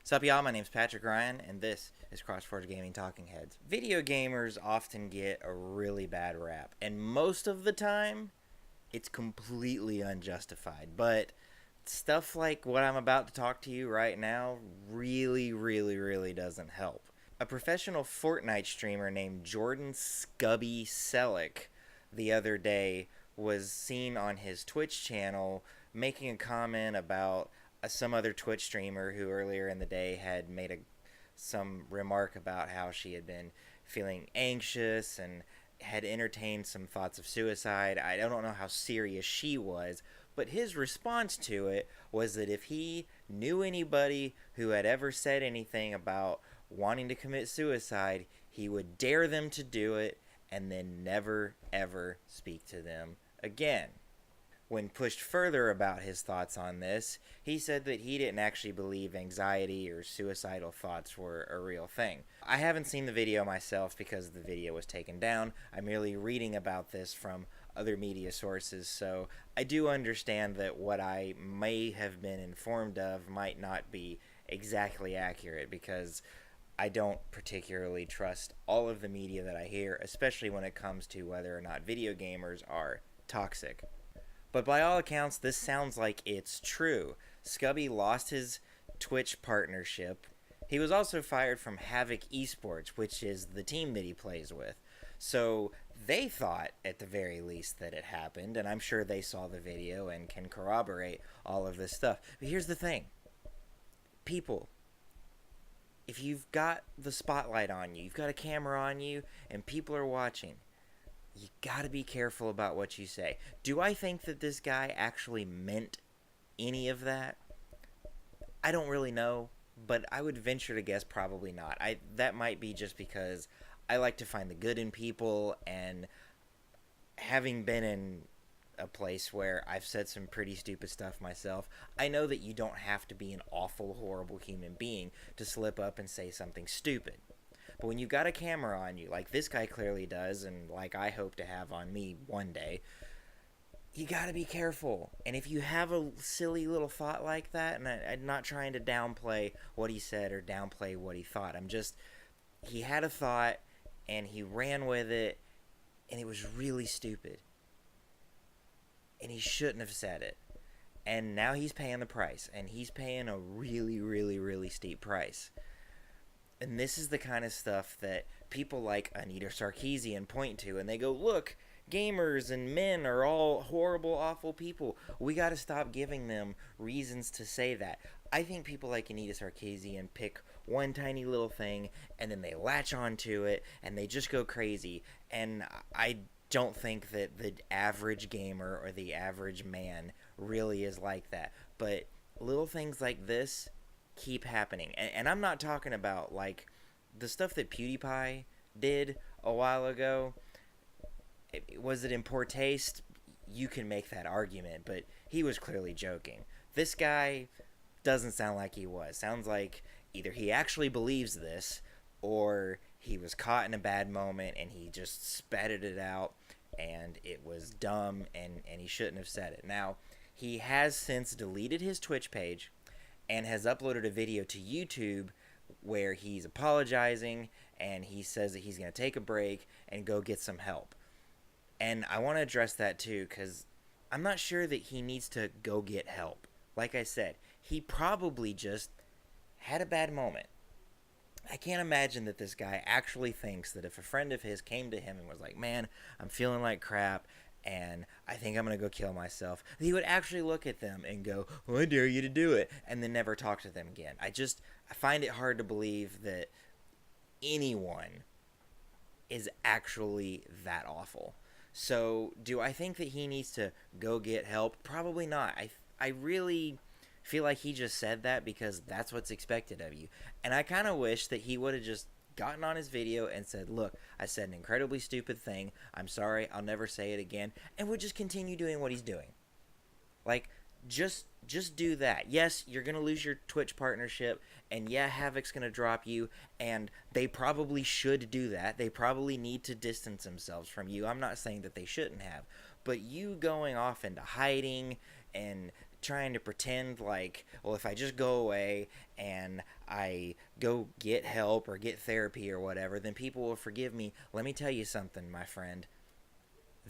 Sup y'all, my name's Patrick Ryan, and this is CrossForge Gaming Talking Heads. Video gamers often get a really bad rap, and most of the time, it's completely unjustified. But stuff like what I'm about to talk to you right now really doesn't help. A professional Fortnite streamer named Jordan SCUBBY Selleck the other day was seen on his Twitch channel making a comment about some other Twitch streamer who earlier in the day had made some remark about how she had been feeling anxious and had entertained some thoughts of suicide. I don't know how serious she was, but his response to it was that if he knew anybody who had ever said anything about wanting to commit suicide, he would dare them to do it and then never ever speak to them again. When pushed further about his thoughts on this, he said that he didn't actually believe anxiety or suicidal thoughts were a real thing. I haven't seen the video myself because the video was taken down. I'm merely reading about this from other media sources, so I do understand that what I may have been informed of might not be exactly accurate, because I don't particularly trust all of the media that I hear, especially when it comes to whether or not video gamers are toxic. But by all accounts, this sounds like it's true. Scubby lost his Twitch partnership. He was also fired from Havoc Esports, which is the team that he plays with. So they thought, at the very least, that it happened, and I'm sure they saw the video and can corroborate all of this stuff. But here's the thing. People, if you've got the spotlight on you, you've got a camera on you, and people are watching, you gotta be careful about what you say. Do I think that this guy actually meant any of that? I don't really know, but I would venture to guess probably not. That might be just because I like to find the good in people, and having been in a place where I've said some pretty stupid stuff myself, I know that you don't have to be an awful, horrible human being to slip up and say something stupid. But when you've got a camera on you, like this guy clearly does, and like I hope to have on me one day, you gotta be careful. And if you have a silly little thought like that, and I'm not trying to downplay what he said or downplay what he thought, he had a thought, and he ran with it, and it was really stupid. And he shouldn't have said it. And now he's paying the price, and he's paying a really steep price. And this is the kind of stuff that people like Anita Sarkeesian point to, and they go, look, gamers and men are all horrible, awful people. We got to stop giving them reasons to say that. I think people like Anita Sarkeesian pick one tiny little thing, and then they latch onto it, and they just go crazy. And I don't think that the average gamer or the average man really is like that. But little things like this keep happening. And I'm not talking about like the stuff that PewDiePie did a while ago. Was it in poor taste? You can make that argument, but he was clearly joking. This guy doesn't sound like he was. Sounds like either he actually believes this, or he was caught in a bad moment and he just spatted it out, and it was dumb, and he shouldn't have said it. Now, he has since deleted his Twitch page and has uploaded a video to YouTube where he's apologizing, and he says that he's going to take a break and go get some help. And I want to address that too, because I'm not sure that he needs to go get help. Like I said, he probably just had a bad moment. I can't imagine that this guy actually thinks that if a friend of his came to him and was like, man, I'm feeling like crap, and I think I'm going to go kill myself, he would actually look at them and go, well, I dare you to do it, and then never talk to them again. I find it hard to believe that anyone is actually that awful. So, do I think that he needs to go get help? Probably not. I really feel like he just said that because that's what's expected of you. And I kind of wish that he would have just gotten on his video and said, look, I said an incredibly stupid thing. I'm sorry. I'll never say it again. And would just continue doing what he's doing. Like, just do that. Yes, you're going to lose your Twitch partnership, and yeah, Havoc's going to drop you, and they probably should do that. They probably need to distance themselves from you. I'm not saying that they shouldn't have, but you going off into hiding and trying to pretend like, well, if I just go away and I go get help or get therapy or whatever, then people will forgive me. Let me tell you something, my friend.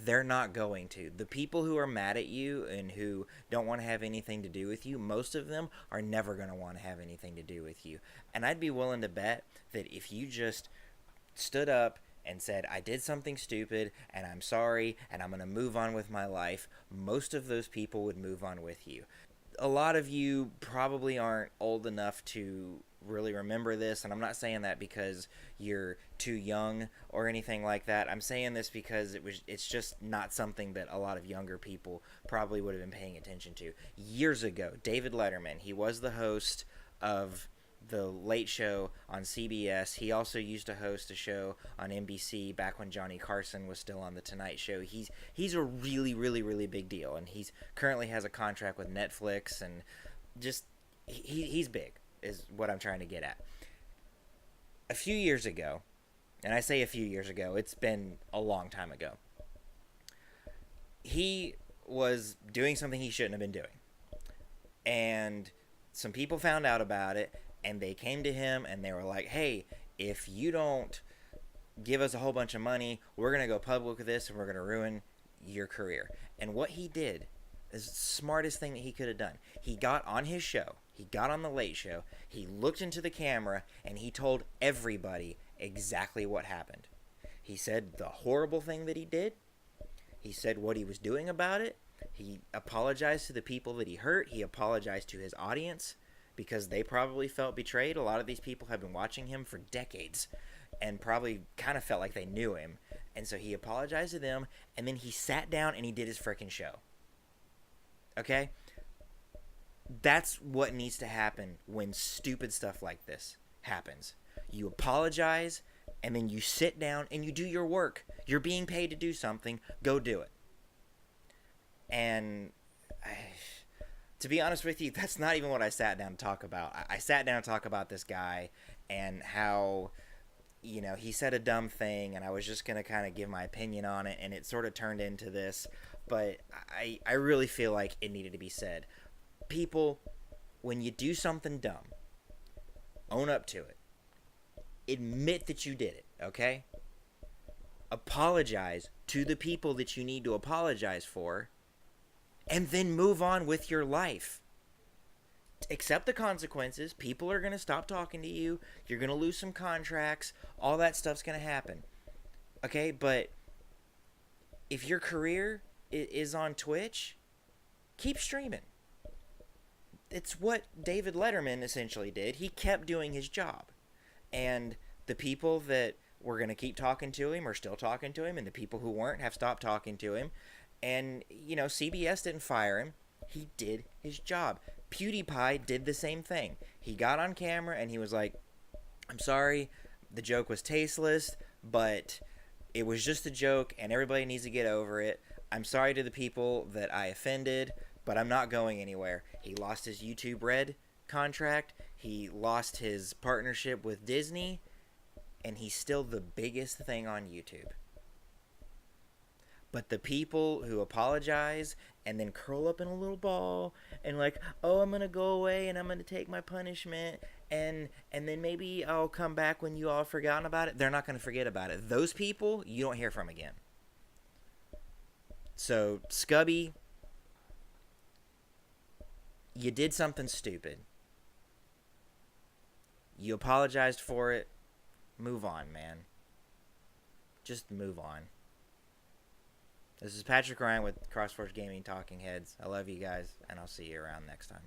They're not going to. The people who are mad at you and who don't want to have anything to do with you, most of them are never going to want to have anything to do with you. And I'd be willing to bet that if you just stood up and said, I did something stupid and I'm sorry and I'm going to move on with my life, most of those people would move on with you. A lot of you probably aren't old enough to really remember this, and I'm not saying that because you're too young or anything like that. I'm saying this because it's just not something that a lot of younger people probably would have been paying attention to. Years ago, David Letterman, he was the host of the Late Show on CBS. He also used to host a show on NBC back when Johnny Carson was still on The Tonight Show. He's a really, really, really big deal, and he's currently has a contract with Netflix, and just he's big is what I'm trying to get at. A few years ago, and I say a few years ago, it's been a long time ago, he was doing something he shouldn't have been doing. And some people found out about it, and they came to him and they were like, hey, if you don't give us a whole bunch of money, we're going to go public with this and we're going to ruin your career. And what he did is the smartest thing that he could have done. He got on his show. He got on the Late Show. He looked into the camera and he told everybody exactly what happened. He said the horrible thing that he did. He said what he was doing about it. He apologized to the people that he hurt. He apologized to his audience because they probably felt betrayed. A lot of these people have been watching him for decades and probably kind of felt like they knew him. And so he apologized to them, and then he sat down and he did his frickin' show. Okay? That's what needs to happen when stupid stuff like this happens. You apologize, and then you sit down and you do your work. You're being paid to do something. Go do it. And to be honest with you, that's not even what I sat down to talk about. I sat down to talk about this guy and how, you know, he said a dumb thing, and I was just going to kind of give my opinion on it, and it sort of turned into this. But I really feel like it needed to be said. People, when you do something dumb, own up to it. Admit that you did it, okay? Apologize to the people that you need to apologize for, and then move on with your life. Accept the consequences. People are going to stop talking to you. You're going to lose some contracts. All that stuff's going to happen. Okay, but if your career is on Twitch, keep streaming. It's what David Letterman essentially did. He kept doing his job. And the people that were going to keep talking to him are still talking to him, and the people who weren't have stopped talking to him. And, you know, CBS didn't fire him. He did his job. PewDiePie did the same thing. He got on camera and he was like, I'm sorry, the joke was tasteless, but it was just a joke and everybody needs to get over it. I'm sorry to the people that I offended, but I'm not going anywhere. He lost his YouTube Red contract. He lost his partnership with Disney, and he's still the biggest thing on YouTube. But the people who apologize and then curl up in a little ball and like, oh, I'm going to go away and I'm going to take my punishment and then maybe I'll come back when you all have forgotten about it. They're not going to forget about it. Those people, you don't hear from again. So, Scubby, you did something stupid. You apologized for it. Move on, man. Just move on. This is Patrick Ryan with CrossForge Gaming Talking Heads. I love you guys, and I'll see you around next time.